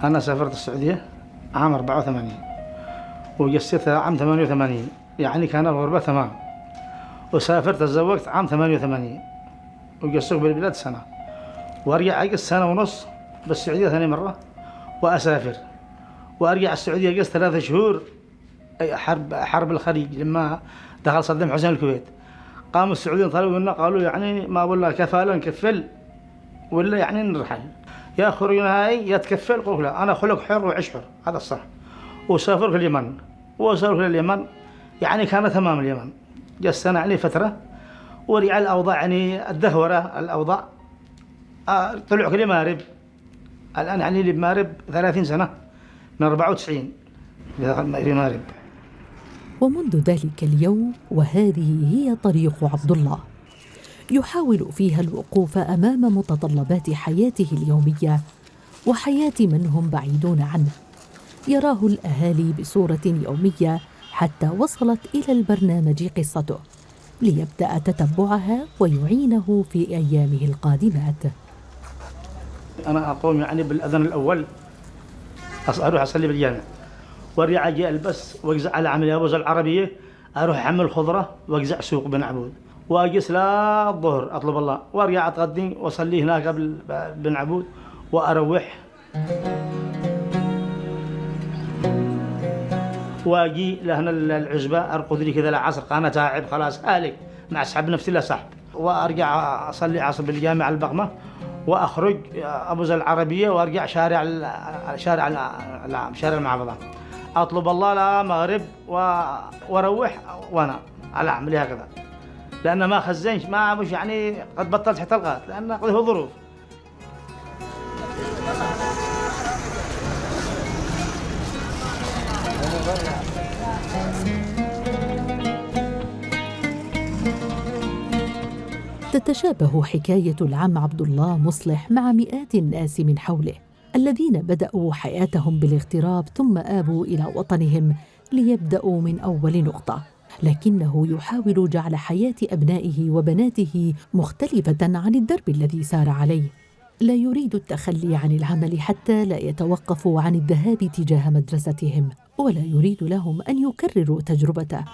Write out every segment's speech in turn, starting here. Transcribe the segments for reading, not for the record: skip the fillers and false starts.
أنا سافرت السعودية عام 84 وجسيتها عام 88، يعني كان الغربة تمام. وسافرت تزوجت عام 88 وجسوك بالبلاد سنة، وأرجع أجلس سنة ونص بالسعودية ثاني مرة وأسافر، وأرجع السعودية أجلس 3 شهور. حرب الخليج لما دخل صدام حسين الكويت، قاموا السعوديين طلبوا منا، قالوا يعني ما والله كفالة نكفل ولا يعني نرحل، يا خروج نهائي يا تكفل. قلت لا، أنا خلق حر وعيش حر، هذا الصح. وسافرت اليمن، وسافرت اليمن يعني كان تمام اليمن. جلسنا يعني فترة ورجع الأوضاع يعني الدهورة الأوضاع. طلعوا لي مارب الآن، يعني لي بمارب 30 سنة من 94 في مارب. ومنذ ذلك اليوم وهذه هي طريق عبد الله، يحاول فيها الوقوف أمام متطلبات حياته اليومية وحياة من هم بعيدون عنه. يراه الأهالي بصورة يومية حتى وصلت إلى البرنامج قصته، ليبدأ تتبعها ويعينه في أيامه القادمات. أنا أقوم يعني بالأذان الأول، أروح أصلي بالجامع، وارجع أجي ألبس وأجزع على عملية أبوز العربية، أروح أحمل خضرة وأجزع سوق بن عبود، وأجلس لا الظهر أطلب الله، وارجع أتغدي وأصلي هناك قبل بن عبود وأروح، واجي لهنا العزبة أرقد لي كذا العصر، أنا تعب خلاص هالك مع أسحب نفسي لا سحب، وأرجع أصلي عصر بالجامع البقمة، وأخرج أبوز العربية وأرجع شارع المعبدة، أطلب الله لا مغرب وأروح وأنا على أعمل هكذا، لأن ما خزنش ما مش يعني قد بطلت حتى الغات، لأن قد هو ظروف. تتشابه حكاية العم عبد الله مصلح مع مئات الناس من حوله الذين بدأوا حياتهم بالاغتراب ثم آبوا إلى وطنهم ليبدأوا من أول نقطة، لكنه يحاول جعل حياة أبنائه وبناته مختلفة عن الدرب الذي سار عليه. لا يريد التخلي عن العمل حتى لا يتوقفوا عن الذهاب تجاه مدرستهم، ولا يريد لهم أن يكرروا تجربته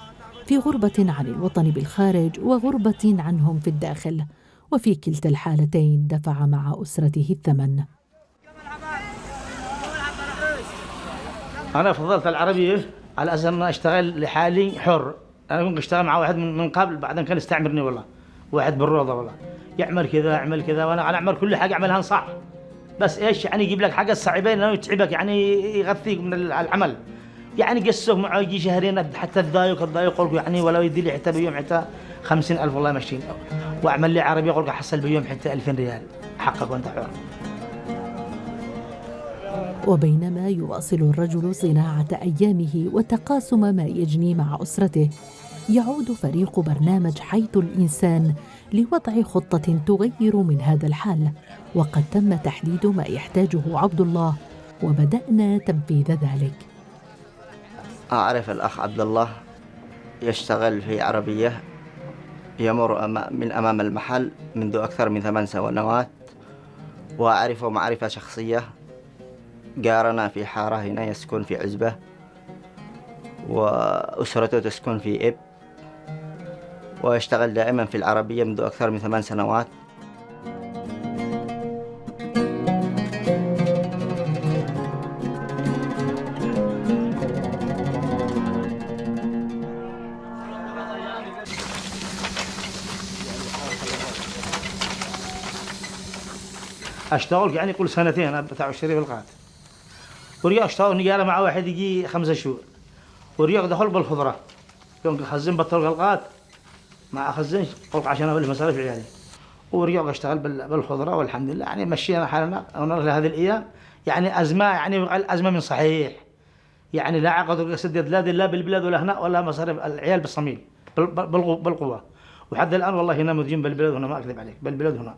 في غربة عن الوطن بالخارج وغربة عنهم في الداخل، وفي كلتا الحالتين دفع مع أسرته الثمن. أنا فضلت العربية على أساس أن أشتغل لحالي حر. أنا كنت أشتغل مع واحد من قبل، بعدين كان يستعمرني والله، واحد بالروضة والله، يعمل كذا يعمل كذا، وأنا أعمل كل حاجة أعملها صح، بس إيش يعني يجيب لك حاجة صعبة إنه يتعبك، يعني يغثيك من العمل، يعني قسوه معه يجي شهرين حتى الضايق يعني ولا يدي لي حتى بيوم حتى 50,000 والله ماشيين، وأعمل لي عربية يقول أحصل بيوم حتى 2000 ريال، حقك وأنت حر. وبينما يواصل الرجل صناعة أيامه وتقاسم ما يجني مع أسرته، يعود فريق برنامج حيث الإنسان لوضع خطة تغير من هذا الحال، وقد تم تحديد ما يحتاجه عبد الله وبدأنا تنفيذ ذلك. أعرف الأخ عبد الله يشتغل في عربية، يمر من أمام المحل منذ أكثر من 8 سنوات، وأعرفه معرفة شخصية. جارنا في حارة هنا يسكن في عزبة، وأسرته تسكن في إب، ويشتغل دائما في العربية منذ أكثر من 8 سنوات. أشتغل يعني كل سنتين أنا بتاع الشريف القات، ورياض اشتغل نجارة مع واحد يجي 5 شهور، ورياض دخل بالخضرة، يوم خزن بطل قلقات ما أخزنش قلق عشان أولي مصاريف عيالي، ورياض اشتغل بالخضرة، والحمد لله يعني مشينا حالنا ونرى هذه الأيام، يعني أزمة يعني الأزمة من صحيح، يعني لا عقد سدد لا بالبلاد ولا هنا ولا مصاريف العيال بالصميل بالقوة، وحد الآن والله هنا مدين بالبلاد هنا، ما أكذب عليك بالبلاد هنا،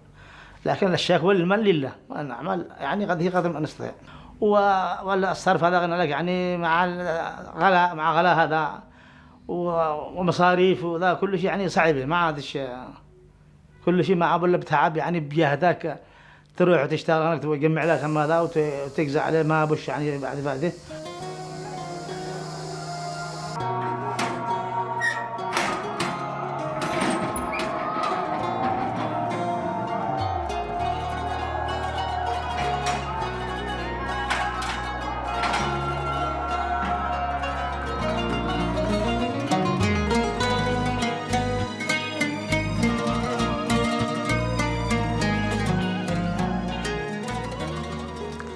لكن الشكوى للمن لله، ونعمل يعني قد هي قدر ما نستطيع، ولا الصرف هذا قلنا لك يعني مع غلاء هذا ومصاريف وذا كل شيء يعني صعب، ما عاد كل شيء ما عاد ولا بتعب يعني بجهدك تروح وتشتغل هناك تجمع لك هم هذا وتجزع عليه ما بش يعني بعد فائدة.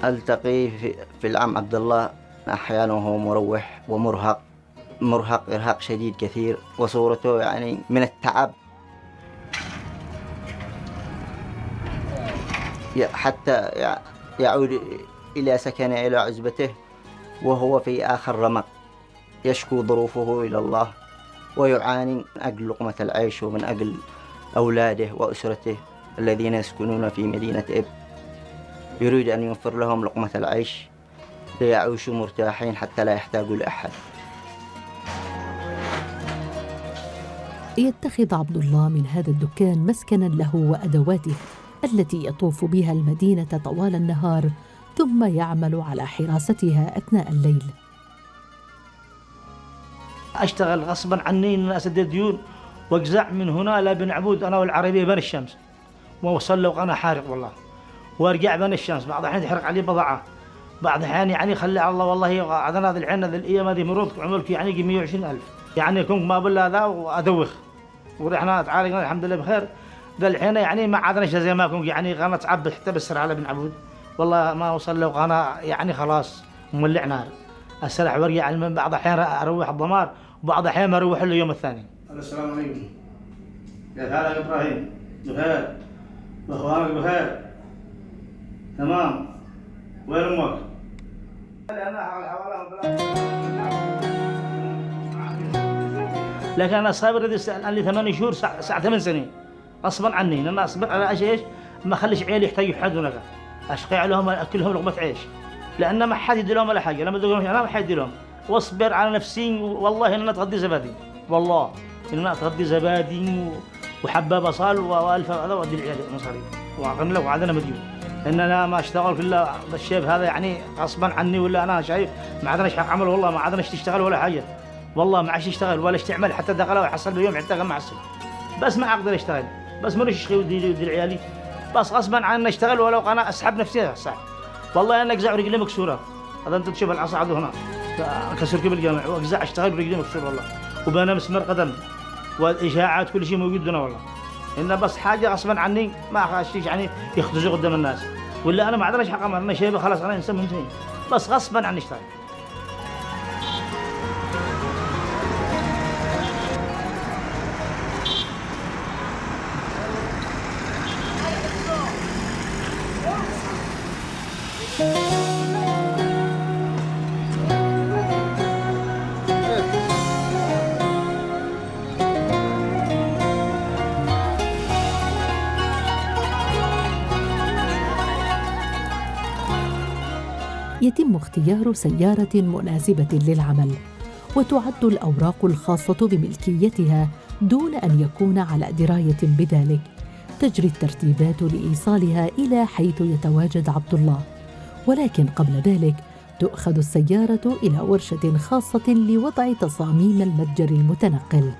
ألتقي في العم عبد الله أحيانا وهو مروح ومرهق، إرهاق شديد كثير، وصورته يعني من التعب حتى يعود إلى سكنه إلى عزبته وهو في آخر رمق، يشكو ظروفه إلى الله ويعاني من أجل لقمة العيش ومن أجل أولاده وأسرته الذين يسكنون في مدينة إب. يريد أن يوفر لهم لقمة العيش ليعيشوا مرتاحين حتى لا يحتاجوا لأحد. يتخذ عبد الله من هذا الدكان مسكنا له وأدواته التي يطوف بها المدينة طوال النهار، ثم يعمل على حراستها أثناء الليل. أشتغل غصبا عني إن أسدد ديون وأجزع من هنا إلى بن عبود أنا والعربية بين الشمس، ووصل له وأنا حارق والله، وارجع بين الشمس. بعض الأحيان تحرق علي بضاعة، بعض الأحيان يعني خلي على الله والله عدنا هذه الحين هذه الأيام هذه مرض عملك يعني 120,000 يعني كنت ما بالله ذا وأدوخ ورحنا تعالجنا الحمد لله بخير. ذا الحين يعني ما عادناش زي ما كنت يعني غانا تعبت حتى بالسر على بن عبود والله ما وصل له وغانا يعني خلاص مولع نار السلح وارجع من بعض الأحيان أروح الضمار وبعض الأحيان ما أروح اليوم الثاني. السلام عليكم يا هلا إبراهيم بخير وأخوانك بخير تمام. وين أمك؟ لكن أنا صابر الآن لي 8 شهور ساعة 8 سنين غصبا عني، لأن أصبر على إيش ما أخليش عيالي يحتاجوا حد هناك، أشقي عليهم أكلهم لقمة عيش، لأن ما حد يدي لهم ولا حاجة، لما تقول أنا ما حد يدي لهم، واصبر على نفسي والله إن أنا أتغدي زبادي، والله إن أنا أتغدي زبادي وحبة بصل وألف هذا وأدي العيال مصاريف وأعطيهم له وعدنا مديون، إن أنا ما أشتغل كله بالشيب هذا يعني غصبا عني، ولا أنا شايف ما عادناش حق عمل والله، ما عادناش تشتغل ولا حاجة والله، ما عادش يشتغل ولا تعمل حتى دخله ويحصل بيوم حتى كم معسل، بس ما أقدر أشتغل، بس مانيش شقي ودي العيالي، بس غصبا عني أشتغل ولو أنا أسحب نفسي صح والله. أنا أجزع رجلي مكسورة، هذا أنت تشوف العصا عدو هنا كسر كبل الجامع وأجزع أشتغل ورجلي مكسورة والله، وبنا مسمر قدم والإشاعات كل شيء موجود هنا والله، إن بس حاجة غصبا عني ما خاشيش يعني يختزوا قدام الناس، ولا أنا ما عندناش حق عمل، أنا شايبة خلاص أنا إنسان منتهي، بس غصبا عني أشتغل. يتم اختيار سيارة مناسبة للعمل، وتعد الأوراق الخاصة بملكيتها دون أن يكون على دراية بذلك. تجري الترتيبات لإيصالها إلى حيث يتواجد عبد الله، ولكن قبل ذلك تؤخذ السيارة إلى ورشة خاصة لوضع تصاميم المتجر المتنقل.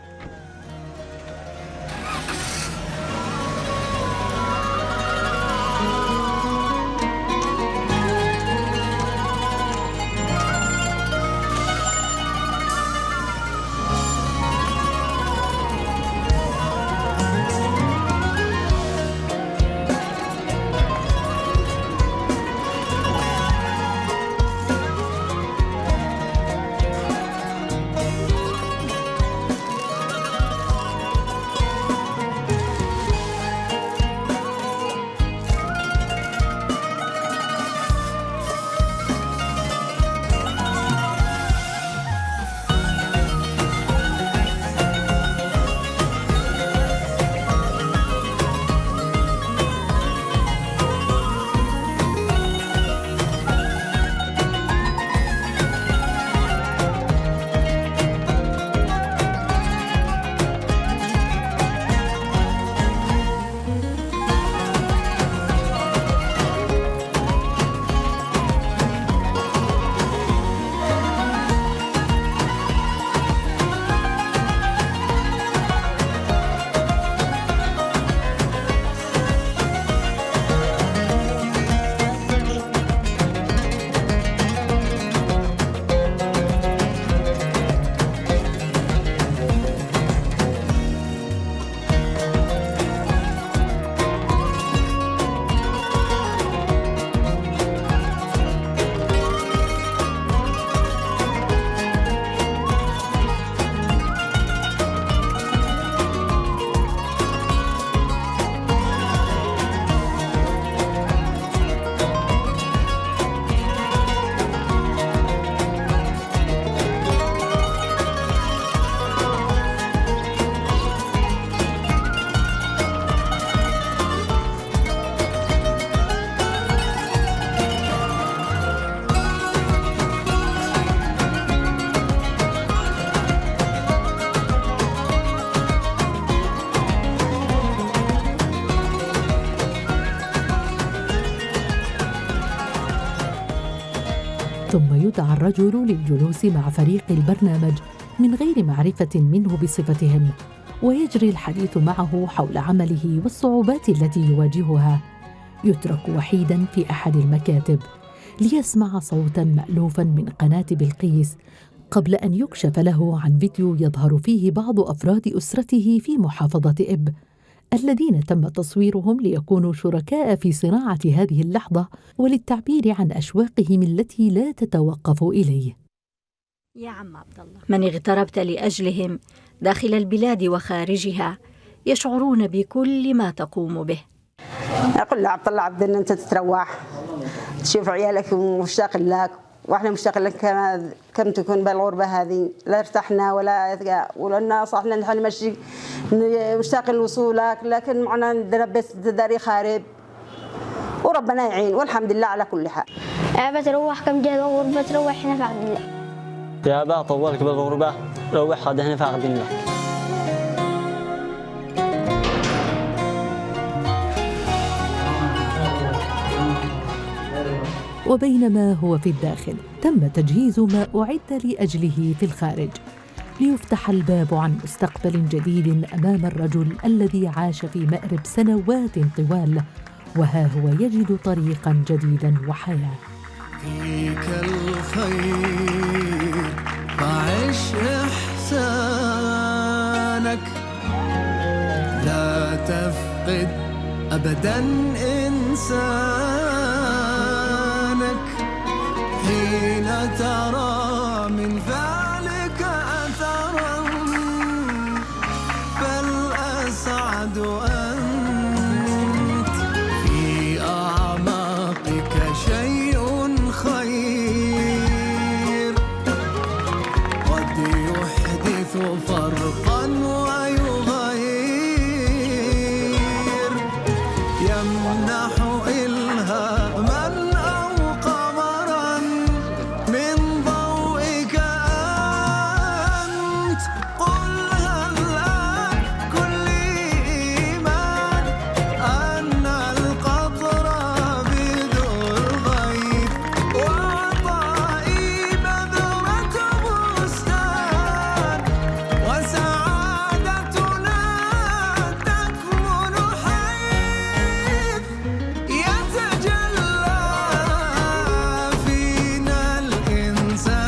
ثم يدعى الرجل للجلوس مع فريق البرنامج من غير معرفة منه بصفتهم، ويجري الحديث معه حول عمله والصعوبات التي يواجهها. يترك وحيداً في أحد المكاتب ليسمع صوتاً مألوفاً من قناة بلقيس، قبل أن يكشف له عن فيديو يظهر فيه بعض أفراد أسرته في محافظة إب الذين تم تصويرهم ليكونوا شركاء في صناعة هذه اللحظة وللتعبير عن أشواقهم التي لا تتوقف إليه. يا عم عبد الله، من اغتربت لأجلهم داخل البلاد وخارجها يشعرون بكل ما تقوم به. أقول له عبد الله عبد الله أنت تتروح تشوف عيالك مشتاق لك، واحنا مشتاق لك كم تكون بالغربة هذه، لا ارتحنا ولا صحنا نحن مشي مشتاق لوصولك، لكن معنا ندربس داري خارب وربنا يعين والحمد لله على كل حال. بتروح كم جاي بالغربة تروح هنا في عبد الله. يا با طولك بالغربة روح هذا هنا في عبد الله. وبينما هو في الداخل تم تجهيز ما أعد لأجله في الخارج، ليفتح الباب عن مستقبل جديد أمام الرجل الذي عاش في مأرب سنوات طوال، وها هو يجد طريقاً جديداً وحياة. فيك الخير فعش إحسانك، لا تفقد أبداً إنسانك، حين ترى من فعلك أثراً فالأسعد أنت، في أعماقك شيء خير قد يحدث فرقاً ويغير، يمنح إلهاماً أو قمراً من ضوئك أنت. قل هلا كل إيمان أن القطر بدو الغيب، وعطائي بذرة بستان، وسعادتنا تكمن حيث يتجلى فينا الإنسان.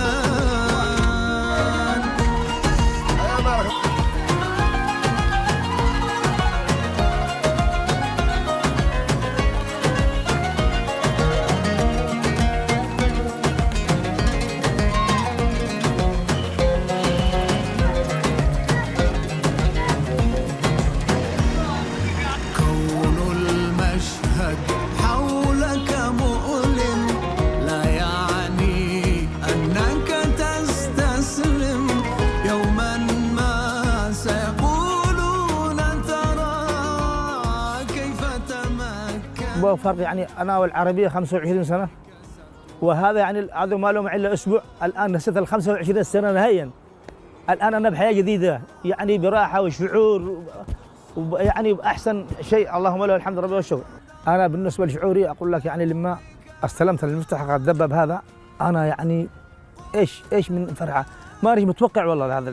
كون المشهد حولك مؤلم لا يعني أنك تستسلم، يوما ما سيقولون ترى كيف تمكن. وفرق يعني أنا والعربية 25 سنة، وهذا يعني هذا ما لهم إلا أسبوع. الآن نسيت ال 25 سنة نهائيا. الآن أنا بحياة جديدة يعني براحة وشعور يعني بأحسن شيء، اللهم له الحمد ربي والشكر. أنا بالنسبة لشعوري أقول لك يعني لما استلمت المفتاح الدباب هذا أنا يعني إيش من فرحة ما أنا متوقع والله هذا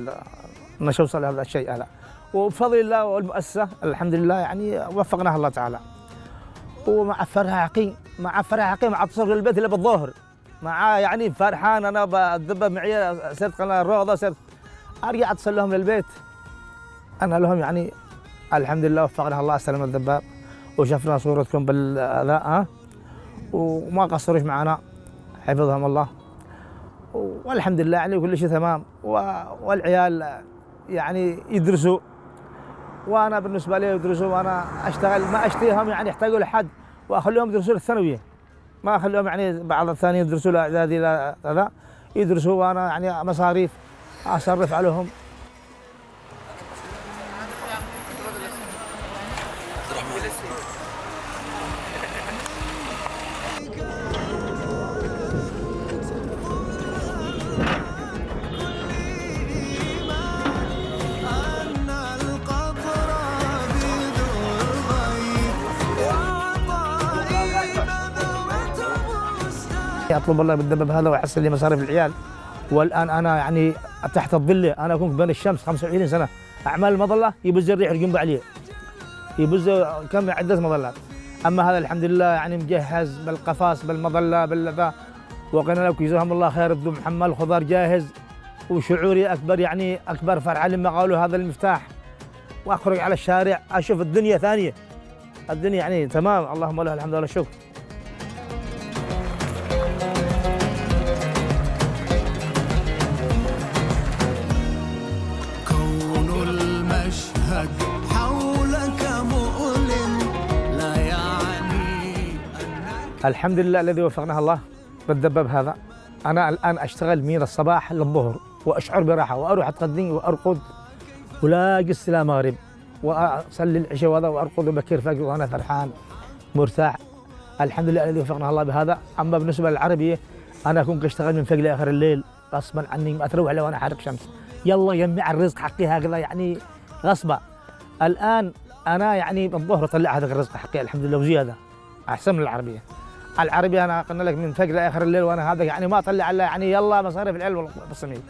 إن أوصل لهذا الشيء هذا، وبفضل الله والمؤسسة الحمد لله يعني وفقناها الله تعالى. ومع فرحة حقيقي مع اتصال البيت اللي بالظهر مع يعني فرحان أنا بالدباب معي، صرت قناة الروضة، صرت أرجع أتصل لهم للبيت أنا لهم يعني الحمد لله وفقنا الله استلم الدباب وشفنا صورتكم بالأداء وما قصروش معنا حفظهم الله، والحمد لله يعني كل شيء تمام. والعيال يعني يدرسوا وانا بالنسبه لي يدرسوا وانا اشتغل، ما اشتيهم يعني يحتاجوا لحد واخليهم يدرسوا الثانويه، ما اخليهم يعني بعض الثانيين يدرسوا الاعدادي لا هذا يدرسوا، وانا يعني مصاريف اصرف عليهم. أطلب الله بالدبب هذا ويحسن لي مصاريف العيال. والآن أنا يعني تحت الظل، أنا كنت بين الشمس 25 سنة، أعمال المظلة يبز الريح الجنب عليه، يبز كم عدة مظلات. أما هذا الحمد لله يعني مجهز بالقفاص بالمظلة بالذا، وقنا لك جزاهم الله خير، الذو محمل الخضار جاهز، وشعوري أكبر يعني أكبر فرحة لما قالوا هذا المفتاح، وأخرج على الشارع أشوف الدنيا ثانية، الدنيا يعني تمام. اللهم له الحمد والشكر. كون المشهد حولك مؤلم لا يعني أنك الحمد لله الذي وفقنا الله بالدباب هذا. أنا الآن أشتغل من الصباح للظهر وأشعر براحة، وأروح أتغدي وأرقد ولا قص إلى مغرب، وأصلي العشاء وهذا وأرقد وبكير فجر وأنا فرحان مرتاح. الحمد لله الذي وفقنا الله بهذا. أما بالنسبة للعربية أنا كنت أشتغل من فجر لآخر الليل غصبا عني، ما أتروح لو أنا حارق شمس، يلا يجمع الرزق حقي هكذا يعني غصبا. الآن أنا يعني بالظهر أطلع هذا الرزق حقي الحمد لله وزيادة، أحسن من العربية. العربية أنا قلنا لك من فجر لآخر الليل، وأنا هذا يعني ما أطلع إلا يعني يلا مصاريف العيال والصميم،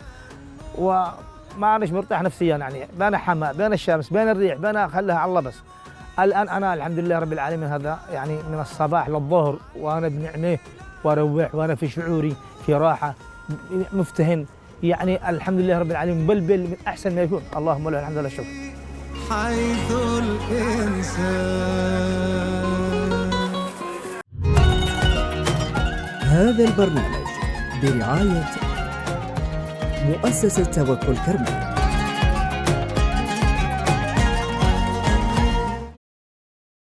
وما أناش مرتاح نفسيا يعني بين حماء بين الشمس بين الريح بين خلها على الله بس. الآن أنا الحمد لله رب العالمين هذا يعني من الصباح للظهر وأنا بنعمه وأروح وأنا في شعوري في راحة مفتهن، يعني الحمد لله رب العالمين مبلبل من أحسن ما يكون. اللهم له الحمد والشكر. حيث الإنسان. هذا البرنامج برعاية مؤسسة توكل كرمال.